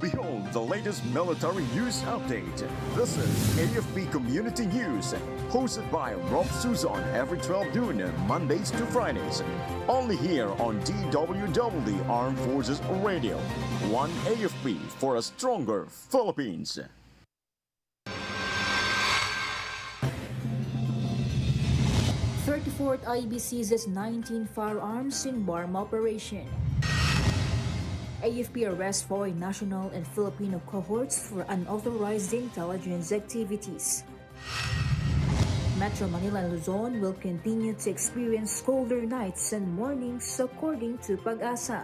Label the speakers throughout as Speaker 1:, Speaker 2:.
Speaker 1: Behold the latest military news update. This is AFP Community News, hosted by Rofh Suzon every 12 noon, Mondays to Fridays. Only here on DWDD Armed Forces Radio. One AFP for a stronger Philippines.
Speaker 2: 34th IB seizes 19 firearms in bomb operation. AFP arrests foreign national and Filipino cohorts for unauthorized intelligence activities. Metro Manila and Luzon will continue to experience colder nights and mornings according to Pag-asa.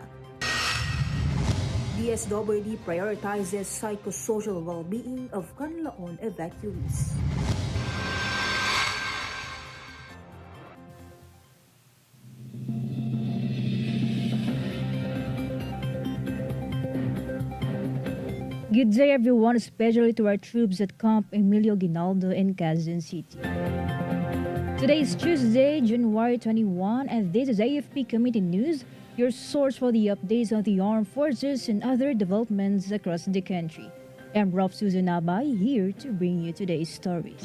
Speaker 2: DSWD prioritizes psychosocial well-being of Canlaon evacuees.
Speaker 3: Good day everyone, especially to our troops at Camp Emilio Ginaldo in Quezon City. Today is Tuesday, January 21, and this is AFP Committee News, your source for the updates on the armed forces and other developments across the country. I'm Rofh Suzon-Abay, here to bring you today's stories.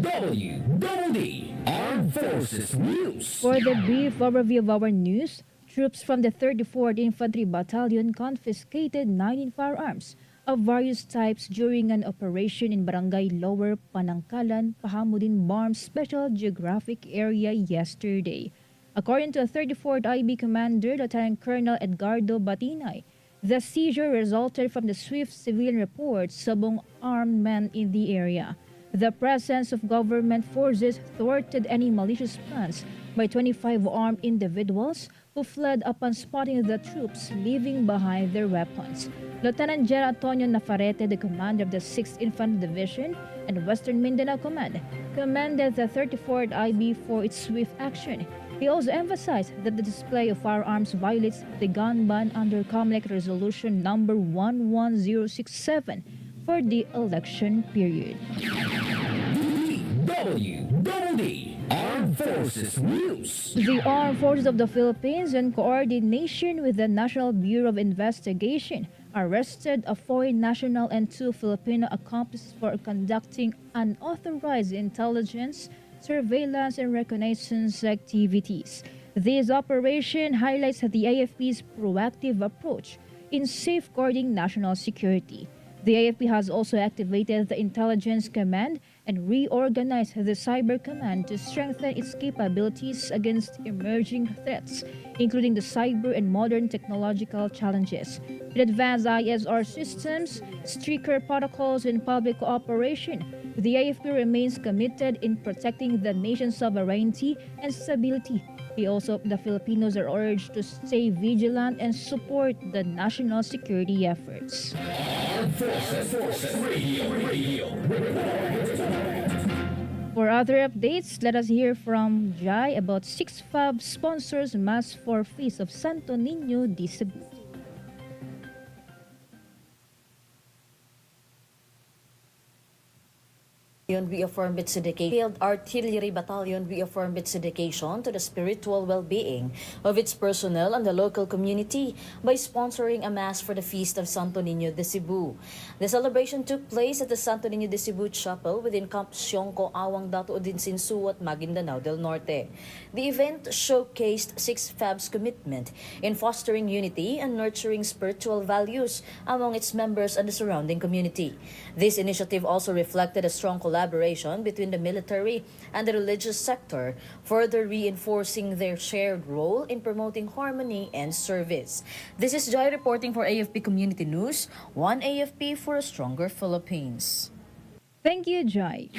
Speaker 4: DWDD Armed Forces News.
Speaker 3: For the brief overview of our news, troops from the 34th Infantry Battalion confiscated 19 firearms of various types during an operation in Barangay Lower Panangkalan, Pahamudin Barm Special Geographic Area yesterday. According to a 34th IB Commander, Lieutenant Colonel Edgardo Batinay, the seizure resulted from the swift civilian reports of armed men in the area. The presence of government forces thwarted any malicious plans by 25 armed individuals who fled upon spotting the troops leaving behind their weapons. Lieutenant General Antonio Nafarete, the commander of the 6th Infantry Division and Western Mindanao Command, commended the 34th IB for its swift action. He also emphasized that the display of firearms violates the gun ban under COMELEC Resolution number 11067 for the election period.
Speaker 4: DWDD Armed Forces News.
Speaker 3: The Armed Forces of the Philippines, in coordination with the National Bureau of Investigation, arrested a foreign national and 2 Filipino accomplices for conducting unauthorized intelligence, surveillance, and reconnaissance activities. This operation highlights the AFP's proactive approach in safeguarding national security. The AFP has also activated the Intelligence Command and reorganized the Cyber Command to strengthen its capabilities against emerging threats, including the cyber and modern technological challenges. With advanced ISR systems, stricter protocols, and public cooperation, the AFP remains committed in protecting the nation's sovereignty and stability. The Filipinos are urged to stay vigilant and support the national security efforts.
Speaker 4: Armed Forces Radio.
Speaker 3: For other updates, let us hear from Jai about 6FAB sponsors Mass for Feast of Santo Niño de Cebu.
Speaker 5: Reaffirmed its dedication. Field Artillery Battalion reaffirmed its dedication to the spiritual well-being of its personnel and the local community by sponsoring a mass for the Feast of Santo Niño de Cebu. The celebration took place at the Santo Niño de Cebu Chapel within Camp Siongco, Awang Datu Odinsinsuat, Maguindanao del Norte. The event showcased 6FAB's commitment in fostering unity and nurturing spiritual values among its members and the surrounding community. This initiative also reflected a strong collaboration between the military and the religious sector, further reinforcing their shared role in promoting harmony and service. This is Joy reporting for AFP Community News, one AFP for a stronger Philippines.
Speaker 3: Thank you, Jai.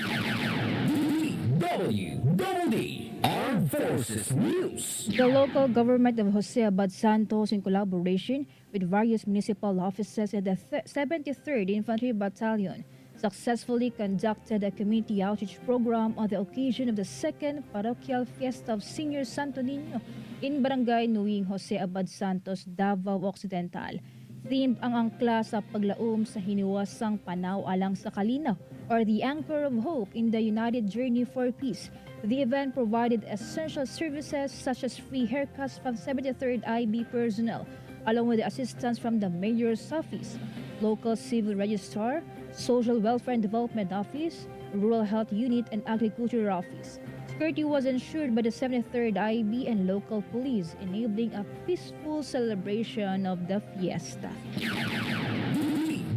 Speaker 4: DWDD Armed Forces News.
Speaker 3: The local government of Jose Abad Santos, in collaboration with various municipal offices at the 73rd Infantry Battalion, successfully conducted a community outreach program on the occasion of the second parochial fiesta of Senior Santo Niño in Barangay Nuing Jose Abad Santos, Davao Occidental. Themed ang angkla sa paglaom sa hiniwasang panaw alang sa kalinaw, or the Anchor of Hope in the United Journey for Peace. The event provided essential services such as free haircuts from 73rd IB personnel, along with the assistance from the Mayor's Office, local civil registrar, Social Welfare and Development Office, Rural Health Unit, and Agriculture Office. Security was ensured by the 73rd IB and local police, enabling a peaceful celebration of the fiesta.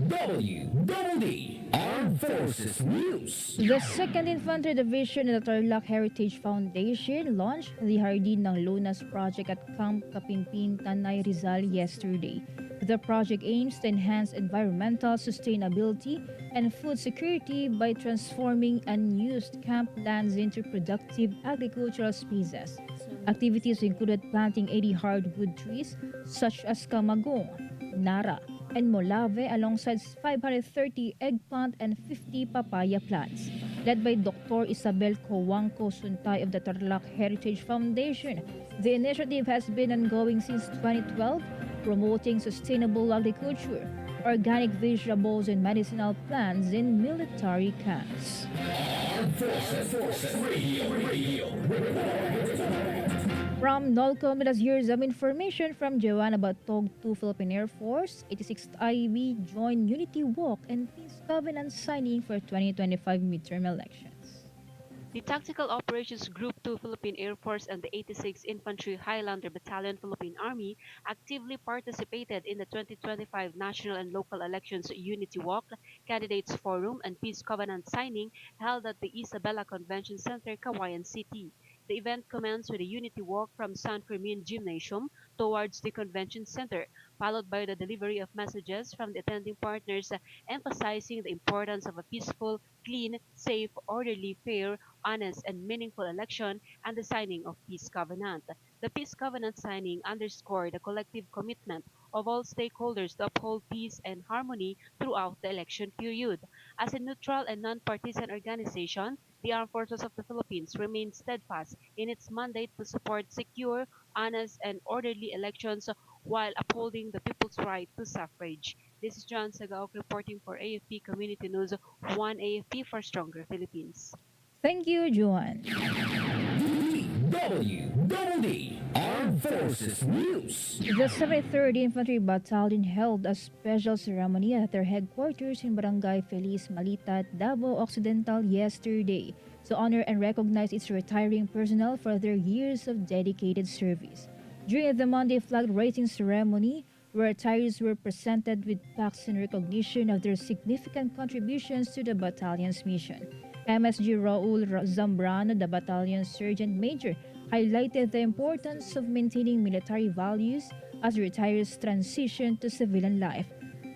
Speaker 4: DWDD Armed Forces News.
Speaker 3: The 2nd Infantry Division and the Tarlac Heritage Foundation launched the Hardin ng Lunas project at Camp Kapimpin, Tanay, Rizal yesterday. The project aims to enhance environmental sustainability and food security by transforming unused camp lands into productive agricultural spaces. Activities included planting 80 hardwood trees such as kamagong, nara, and molave alongside 530 eggplant and 50 papaya plants. Led by Dr. Isabel Coanco Suntay of the Tarlac Heritage Foundation, the initiative has been ongoing since 2012, promoting sustainable agriculture, organic vegetables, and medicinal plants in military camps.
Speaker 4: Armed Forces Radio.
Speaker 3: From NOLCOM, let us hear some information from Joanna Batog to Philippine Air Force. 86th IB joined Unity Walk and Peace Covenant signing for 2025 midterm elections.
Speaker 6: The Tactical Operations Group 2 Philippine Air Force and the 86th Infantry Highlander Battalion Philippine Army actively participated in the 2025 national and local elections Unity Walk, Candidates Forum, and Peace Covenant signing held at the Isabela Convention Center, Cagayan City. The event commenced with a unity walk from San Fermin Gymnasium towards the convention center, followed by the delivery of messages from the attending partners emphasizing the importance of a peaceful, clean, safe, orderly, fair, honest, and meaningful election and the signing of Peace Covenant. The Peace Covenant signing underscored the collective commitment of all stakeholders to uphold peace and harmony throughout the election period. As a neutral and non-partisan organization, the Armed Forces of the Philippines remain steadfast in its mandate to support secure, honest, and orderly elections while upholding the people's right to suffrage. This is John Sagaok reporting for AFP Community News, 1 AFP for Stronger Philippines.
Speaker 3: Thank you, Joan.
Speaker 4: DWDD Armed Forces News.
Speaker 3: The 73rd Infantry Battalion held a special ceremony at their headquarters in Barangay Feliz Malita, Davao Occidental yesterday to honor and recognize its retiring personnel for their years of dedicated service. During the Monday flag raising ceremony, retirees were presented with plaques in recognition of their significant contributions to the battalion's mission. MSG Raul Zambrano, the battalion sergeant major, highlighted the importance of maintaining military values as retirees transition to civilian life.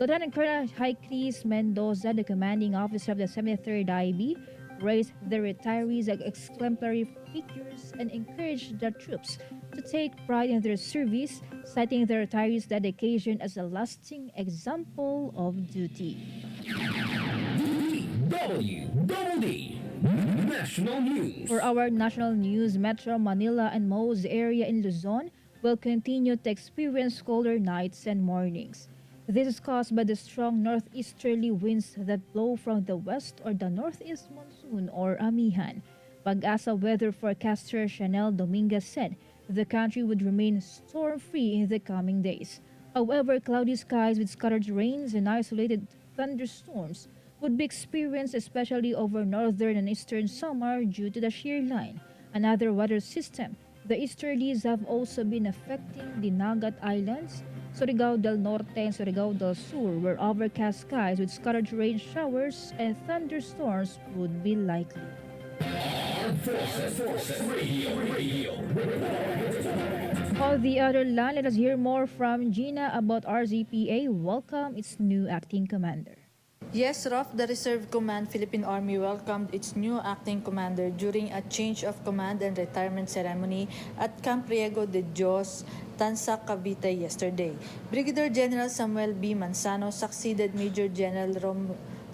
Speaker 3: Lieutenant Colonel Chris Mendoza, the commanding officer of the 73rd IB, raised the retirees as exemplary figures and encouraged the troops to take pride in their service, citing the retirees' dedication as a lasting example of duty.
Speaker 4: DWDD National News.
Speaker 3: For our national news, Metro Manila and Mo's area in Luzon will continue to experience colder nights and mornings. This is caused by the strong northeasterly winds that blow from the west or the northeast monsoon or amihan. Pag-asa weather forecaster Chanel Dominguez said the country would remain storm-free in the coming days. However, cloudy skies with scattered rains and isolated thunderstorms would be experienced especially over northern and eastern Samar due to the shear line. Another weather system, the easterlies have also been affecting the Nagat Islands, Surigao del Norte and Surigao del Sur, where overcast skies with scattered rain showers and thunderstorms would be likely.
Speaker 4: Armed Forces Radio.
Speaker 3: On the other line, let us hear more from Gina about RZPA welcome its new acting commander.
Speaker 7: Yes, Rofh, the Reserve Command Philippine Army welcomed its new acting commander during a change of command and retirement ceremony at Camp Riego de Dios, Tansa, Cavite yesterday. Brigadier General Samuel B. Manzano succeeded Major General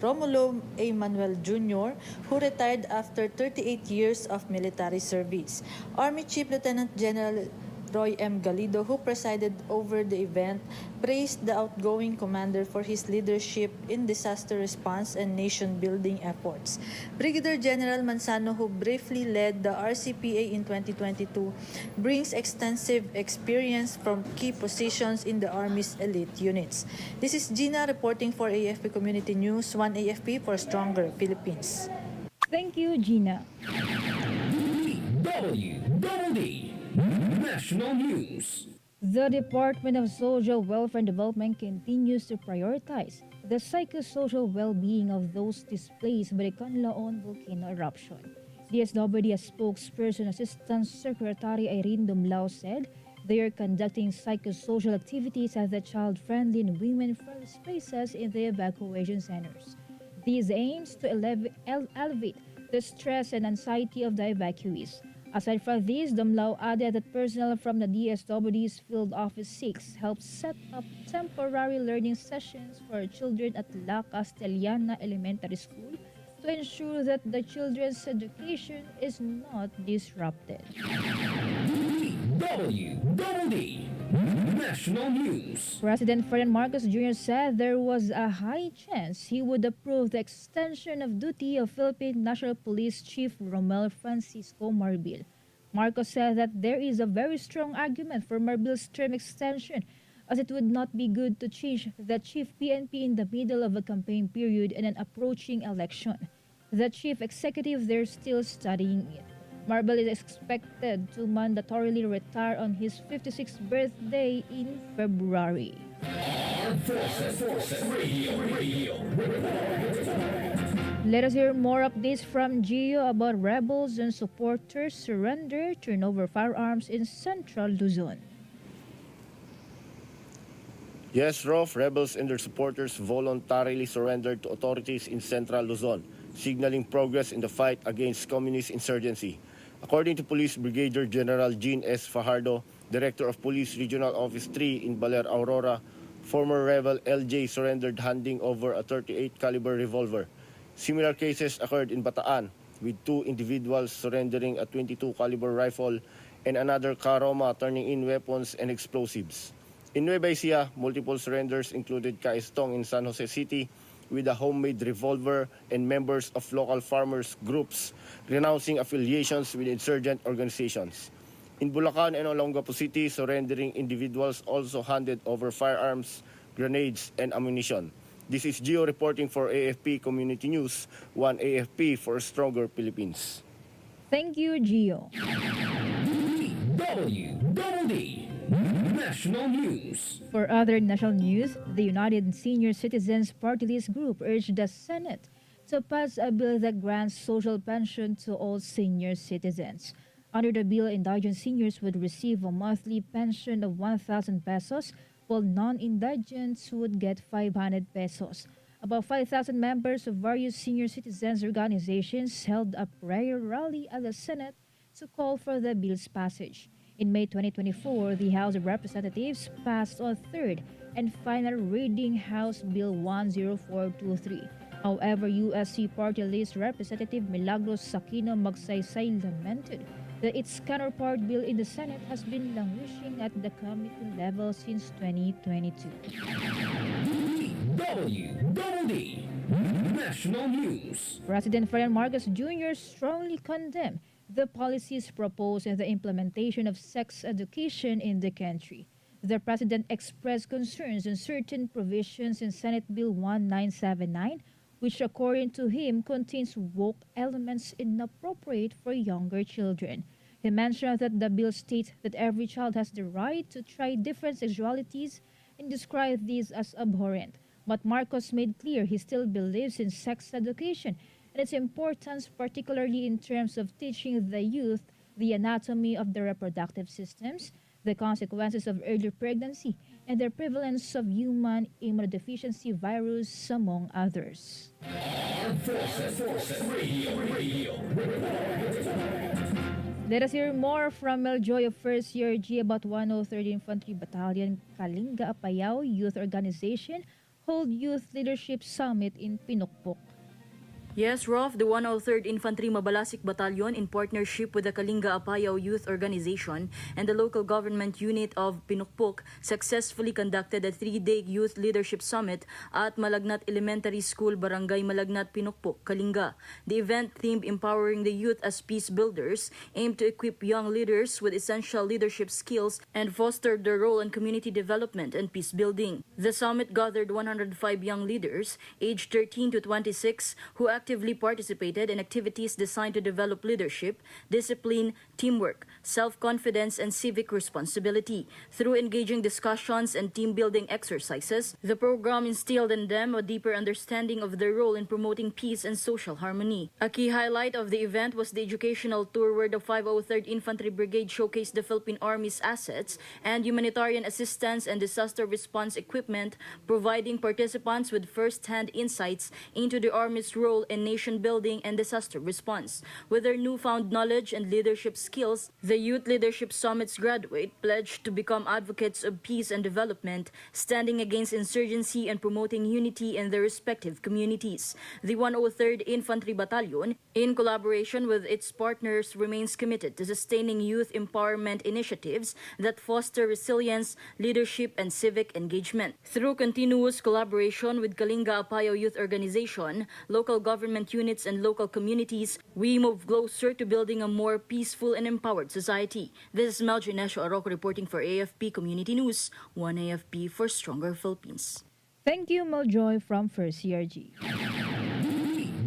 Speaker 7: Romulo A. Manuel Jr., who retired after 38 years of military service. Army Chief Lieutenant General Roy M. Galido, who presided over the event, praised the outgoing commander for his leadership in disaster response and nation-building efforts. Brigadier General Manzano, who briefly led the RCPA in 2022, brings extensive experience from key positions in the Army's elite units. This is Gina reporting for AFP Community News, 1 AFP for Stronger Philippines.
Speaker 3: Thank you, Gina.
Speaker 4: DWDD National News.
Speaker 3: The Department of Social Welfare and Development continues to prioritize the psychosocial well-being of those displaced by the Canlaon volcano eruption. DSWD spokesperson Assistant Secretary Irene Dumlao said they are conducting psychosocial activities at the child-friendly and women-friendly spaces in the evacuation centers. These aims to elevate the stress and anxiety of the evacuees. Aside from this, Dumlao added that personnel from the DSWD's Field Office 6 helped set up temporary learning sessions for children at La Castellana Elementary School to ensure that the children's education is not disrupted.
Speaker 4: DWDD National News.
Speaker 3: President Ferdinand Marcos Jr. said there was a high chance he would approve the extension of duty of Philippine National Police Chief Romel Francisco Marbil. Marcos said that there is a very strong argument for Marbil's term extension, as it would not be good to change the chief PNP in the middle of a campaign period and an approaching election. The chief executive there still studying it. Marbil is expected to mandatorily retire on his 56th birthday in February.
Speaker 4: Armed Forces Radio.
Speaker 3: Let us hear more updates from Gio about rebels and supporters surrender turn over firearms in Central Luzon.
Speaker 8: Yes, Rofh, rebels and their supporters voluntarily surrendered to authorities in Central Luzon, signaling progress in the fight against communist insurgency. According to Police Brigadier General Jean S. Fajardo, Director of Police Regional Office 3 in Baler, Aurora, former rebel LJ surrendered handing over a 38 caliber revolver. Similar cases occurred in Bataan, with 2 individuals surrendering a 22 caliber rifle and another Karoma turning in weapons and explosives. In Nueva Ecija, multiple surrenders included Kaestong in San Jose City with a homemade revolver and members of local farmers groups renouncing affiliations with insurgent organizations. In Bulacan and Olongapo City, surrendering individuals also handed over firearms, grenades, and ammunition. This is Gio reporting for AFP Community News, 1 AFP for Stronger Philippines.
Speaker 3: Thank you, Gio.
Speaker 4: DWDD National News.
Speaker 3: For other national news, the United Senior Citizens Party List Group urged the Senate to pass a bill that grants social pension to all senior citizens. Under the bill, indigent seniors would receive a monthly pension of 1,000 pesos, while non-indigents would get 500 pesos. About 5,000 members of various senior citizens organizations held a prayer rally at the Senate to call for the bill's passage. In May 2024, the House of Representatives passed on third and final reading House Bill 10423. However, USC Party List Representative Milagros Sakino Magsaysay lamented that its counterpart bill in the Senate has been languishing at the committee level since 2022.
Speaker 4: DWDD National News.
Speaker 3: President Ferdinand Marcos Jr. strongly condemned the policies proposed in the implementation of sex education in the country. The president expressed concerns on certain provisions in Senate Bill 1979, which according to him contains woke elements inappropriate for younger children. He mentioned that the bill states that every child has the right to try different sexualities and described these as abhorrent. But Marcos made clear he still believes in sex education and its importance, particularly in terms of teaching the youth the anatomy of the reproductive systems, the consequences of early pregnancy, and the prevalence of human immunodeficiency virus, among others.
Speaker 4: Armed Forces Radio.
Speaker 3: Let us hear more from Meljoy of First Year G about 103rd Infantry Battalion Kalinga Apayao Youth Organization hold Youth Leadership Summit in Pinukpok.
Speaker 9: Yes, Rofh, the 103rd Infantry Mabalasik Battalion, in partnership with the Kalinga-Apayao Youth Organization and the local government unit of Pinukpok, successfully conducted a 3-day Youth Leadership Summit at Malagnat Elementary School, Barangay Malagnat, Pinukpok, Kalinga. The event, themed Empowering the Youth as Peace Builders, aimed to equip young leaders with essential leadership skills and foster their role in community development and peace building. The summit gathered 105 young leaders, aged 13 to 26, who actively participated in activities designed to develop leadership, discipline, teamwork, self-confidence, and civic responsibility. Through engaging discussions and team-building exercises, the program instilled in them a deeper understanding of their role in promoting peace and social harmony. A key highlight of the event was the educational tour where the 503rd Infantry Brigade showcased the Philippine Army's assets and humanitarian assistance and disaster response equipment, providing participants with first-hand insights into the Army's role in nation building and disaster response. With their newfound knowledge and leadership skills, the Youth Leadership Summit's graduate pledged to become advocates of peace and development, standing against insurgency and promoting unity in their respective communities. The 103rd Infantry Battalion, in collaboration with its partners, remains committed to sustaining youth empowerment initiatives that foster resilience, leadership, and civic engagement. Through continuous collaboration with Kalinga-Apayao Youth Organization, local government units, and local communities, we move closer to building a more peaceful and empowered society. This is Mel Ginesio Arroco reporting for AFP Community News, 1 AFP for Stronger Philippines.
Speaker 3: Thank you, Maljoy from First CRG.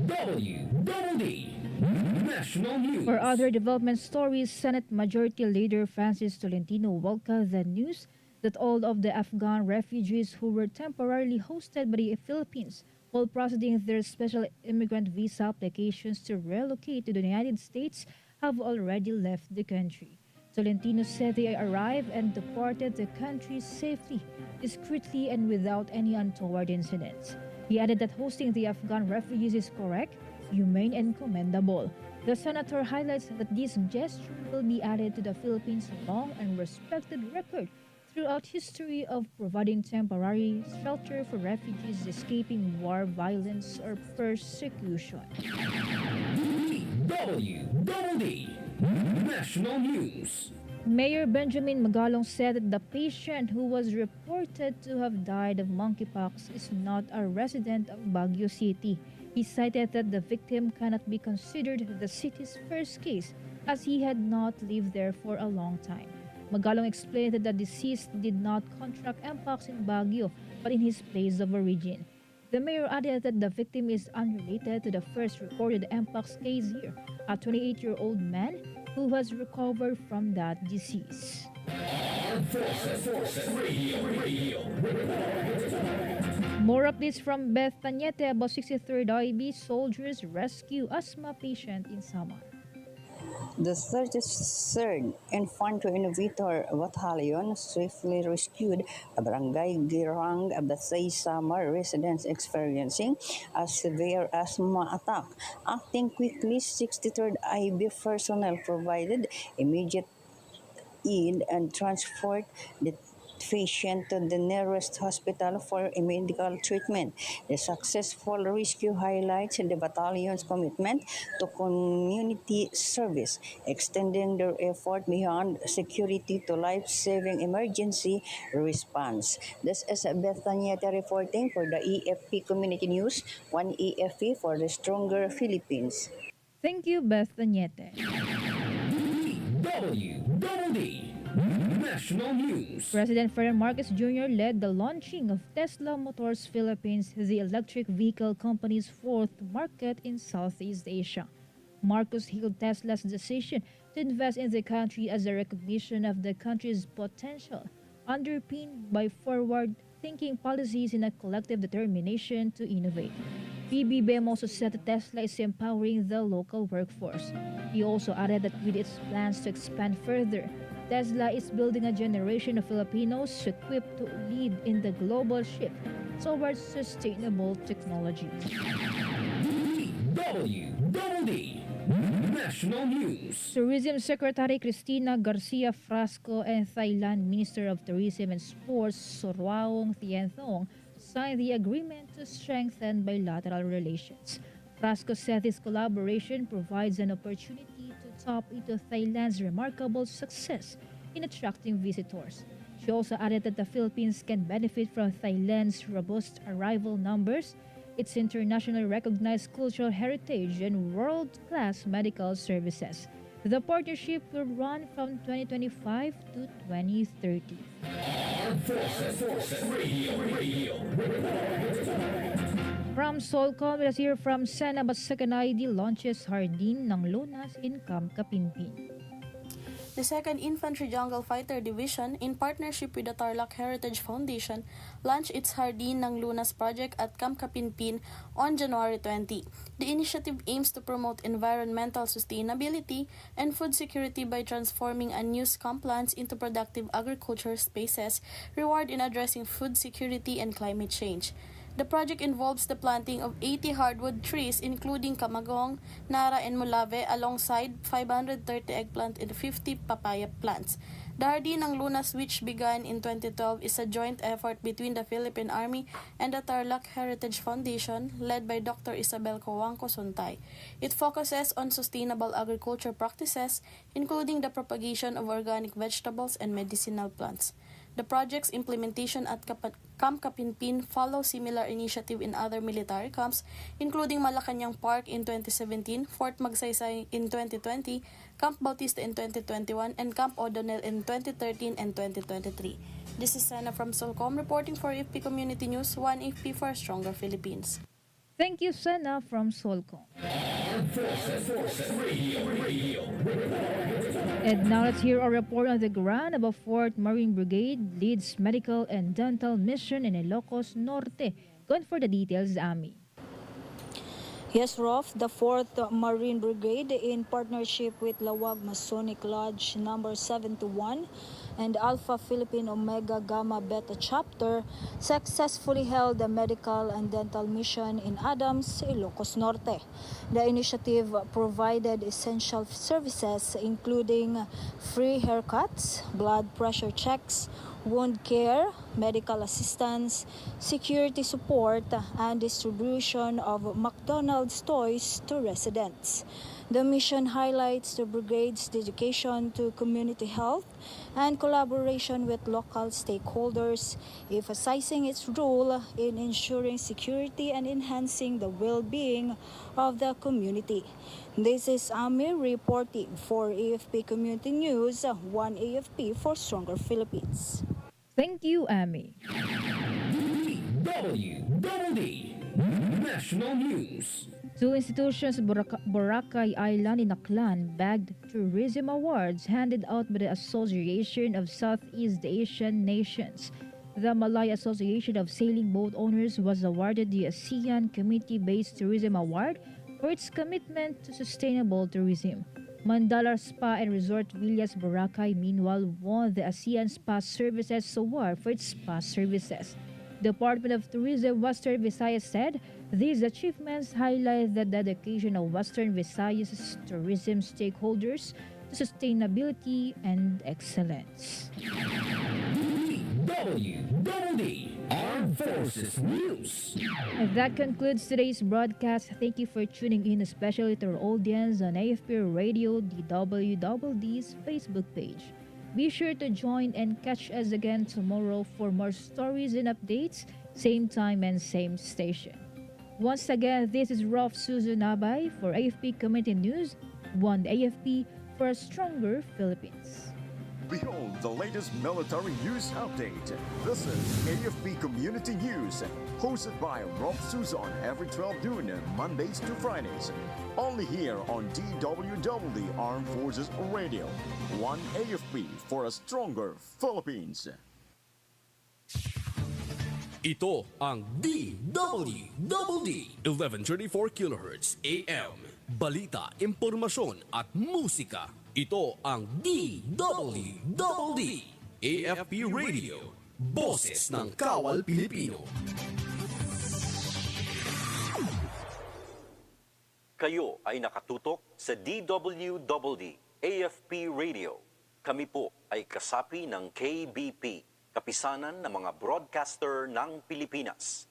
Speaker 4: DWDD National News.
Speaker 3: For other development stories, Senate Majority Leader Francis Tolentino welcomed the news that all of the Afghan refugees who were temporarily hosted by the Philippines while processing their special immigrant visa applications to relocate to the United States have already left the country. Tolentino said they arrived and departed the country safely, discreetly, and without any untoward incidents. He added that hosting the Afghan refugees is correct, humane, and commendable. The senator highlights that this gesture will be added to the Philippines' long and respected record throughout history of providing temporary shelter for refugees escaping war, violence, or persecution.
Speaker 4: DWDD National News.
Speaker 3: Mayor Benjamin Magalong said that the patient who was reported to have died of monkeypox is not a resident of Baguio City. He cited that the victim cannot be considered the city's first case as he had not lived there for a long time. Magalong explained that the deceased did not contract mpox in Baguio but in his place of origin. The mayor added that the victim is unrelated to the first recorded mpox case here, a 28-year-old man who has recovered from that disease.
Speaker 4: Armed Forces Radio.
Speaker 3: More updates from Beth Tanyete about 63rd IB soldiers rescue asthma patient in Samar.
Speaker 10: The 33rd Infantry Innovator Battalion swiftly rescued a barangay Girang Batay Samar residents experiencing a severe asthma attack. Acting quickly, 63rd IB personnel provided immediate aid and transport the patient to the nearest hospital for a medical treatment. The successful rescue highlights the battalion's commitment to community service, extending their effort beyond security to life-saving emergency response. This is Beth Tanyete reporting for the AFP Community News, 1 AFP for the Stronger Philippines.
Speaker 3: Thank you, Beth Tanyete.
Speaker 4: DWDD National News.
Speaker 3: President Ferdinand Marcos Jr. led the launching of Tesla Motors Philippines, the electric vehicle company's fourth market in Southeast Asia. Marcos hailed Tesla's decision to invest in the country as a recognition of the country's potential, underpinned by forward-thinking policies and a collective determination to innovate. PBBM also said that Tesla is empowering the local workforce. He also added that with its plans to expand further, Tesla is building a generation of Filipinos equipped to lead in the global shift towards sustainable technology.
Speaker 4: DWDD National News.
Speaker 3: Tourism Secretary Cristina Garcia Frasco and Thailand Minister of Tourism and Sports Sorwaong Thienthong signed the agreement to strengthen bilateral relations. Frasco said this collaboration provides an opportunity to tap into Thailand's remarkable success in attracting visitors. She also added that the Philippines can benefit from Thailand's robust arrival numbers, its internationally recognized cultural heritage, and world-class medical services. The partnership will run from 2025 to 2030.
Speaker 4: Armed Forces Radio.
Speaker 3: From Solcom, let's hear from Sena Second ID launches Hardin ng Lunas in Camp Kapinpin.
Speaker 11: The 2nd Infantry Jungle Fighter Division, in partnership with the Tarlac Heritage Foundation, launched its Hardin ng Lunas project at Camp Kapinpin on January 20. The initiative aims to promote environmental sustainability and food security by transforming unused camplands into productive agriculture spaces, reward in addressing food security and climate change. The project involves the planting of 80 hardwood trees including kamagong, nara, and mulave alongside 530 eggplant and 50 papaya plants. The Hardin ng Lunas, which began in 2012, is a joint effort between the Philippine Army and the Tarlac Heritage Foundation led by Dr. Isabel Coangco Suntay. It focuses on sustainable agriculture practices including the propagation of organic vegetables and medicinal plants. The project's implementation at Camp Kapinpin follows similar initiative in other military camps, including Malacanang Park in 2017, Fort Magsaysay in 2020, Camp Bautista in 2021, and Camp O'Donnell in 2013 and 2023. This is Sana from Solcom reporting for AFP Community News, 1 AFP for a Stronger Philippines.
Speaker 3: Thank you, Sena from Solcom.
Speaker 4: Armed Forces Radio.
Speaker 3: And now let's hear a report on the ground about 4th Marine Brigade leads medical and dental mission in Ilocos Norte. Going for the details, Ami.
Speaker 12: Yes, Rofh, the 4th Marine Brigade, in partnership with Lawag Masonic Lodge number 71 and Alpha Philippine Omega Gamma Beta Chapter, successfully held a medical and dental mission in Adams, Ilocos Norte. The initiative provided essential services including free haircuts, blood pressure checks, wound care, medical assistance, security support, and distribution of McDonald's toys to residents. The mission highlights the brigade's dedication to community health and collaboration with local stakeholders, emphasizing its role in ensuring security and enhancing the well-being of the community. This is Amir reporting for AFP Community News, 1 AFP for Stronger Philippines.
Speaker 3: Thank you, Ami.
Speaker 4: DWDD National News.
Speaker 3: Two institutions, Boracay Island in Aklan, bagged tourism awards handed out by the Association of Southeast Asian Nations. The Malay Association of Sailing Boat Owners was awarded the ASEAN Community-Based Tourism Award for its commitment to sustainable tourism. Mandala Spa and Resort Villas Boracay, meanwhile, won the ASEAN Spa Services Award for its spa services. Department of Tourism Western Visayas said these achievements highlight the dedication of Western Visayas tourism stakeholders to sustainability and excellence.
Speaker 4: DWDD Armed Forces News.
Speaker 3: And that concludes today's broadcast. Thank you for tuning in, especially to our audience on AFP Radio DWDD's Facebook page. Be sure to join and catch us again tomorrow for more stories and updates, same time and same station. Once again, this is Rofh Suzon-Abay for AFP Community News, 1 AFP for a Stronger Philippines.
Speaker 1: Behold the latest military news update. This is AFP Community News, hosted by Rofh Suzon every 12 noon, Mondays to Fridays. Only here on DWDD Armed Forces Radio. 1 AFP for a Stronger Philippines.
Speaker 4: Ito ang DWDD 1134 kHz AM. Balita, impormasyon at musika. Ito ang DWDD AFP Radio. Boses ng Kawal Pilipino.
Speaker 13: Kayo ay nakatutok sa DWDD AFP Radio. Kami po ay kasapi ng KBP, Kapisanan ng mga Broadcaster ng Pilipinas.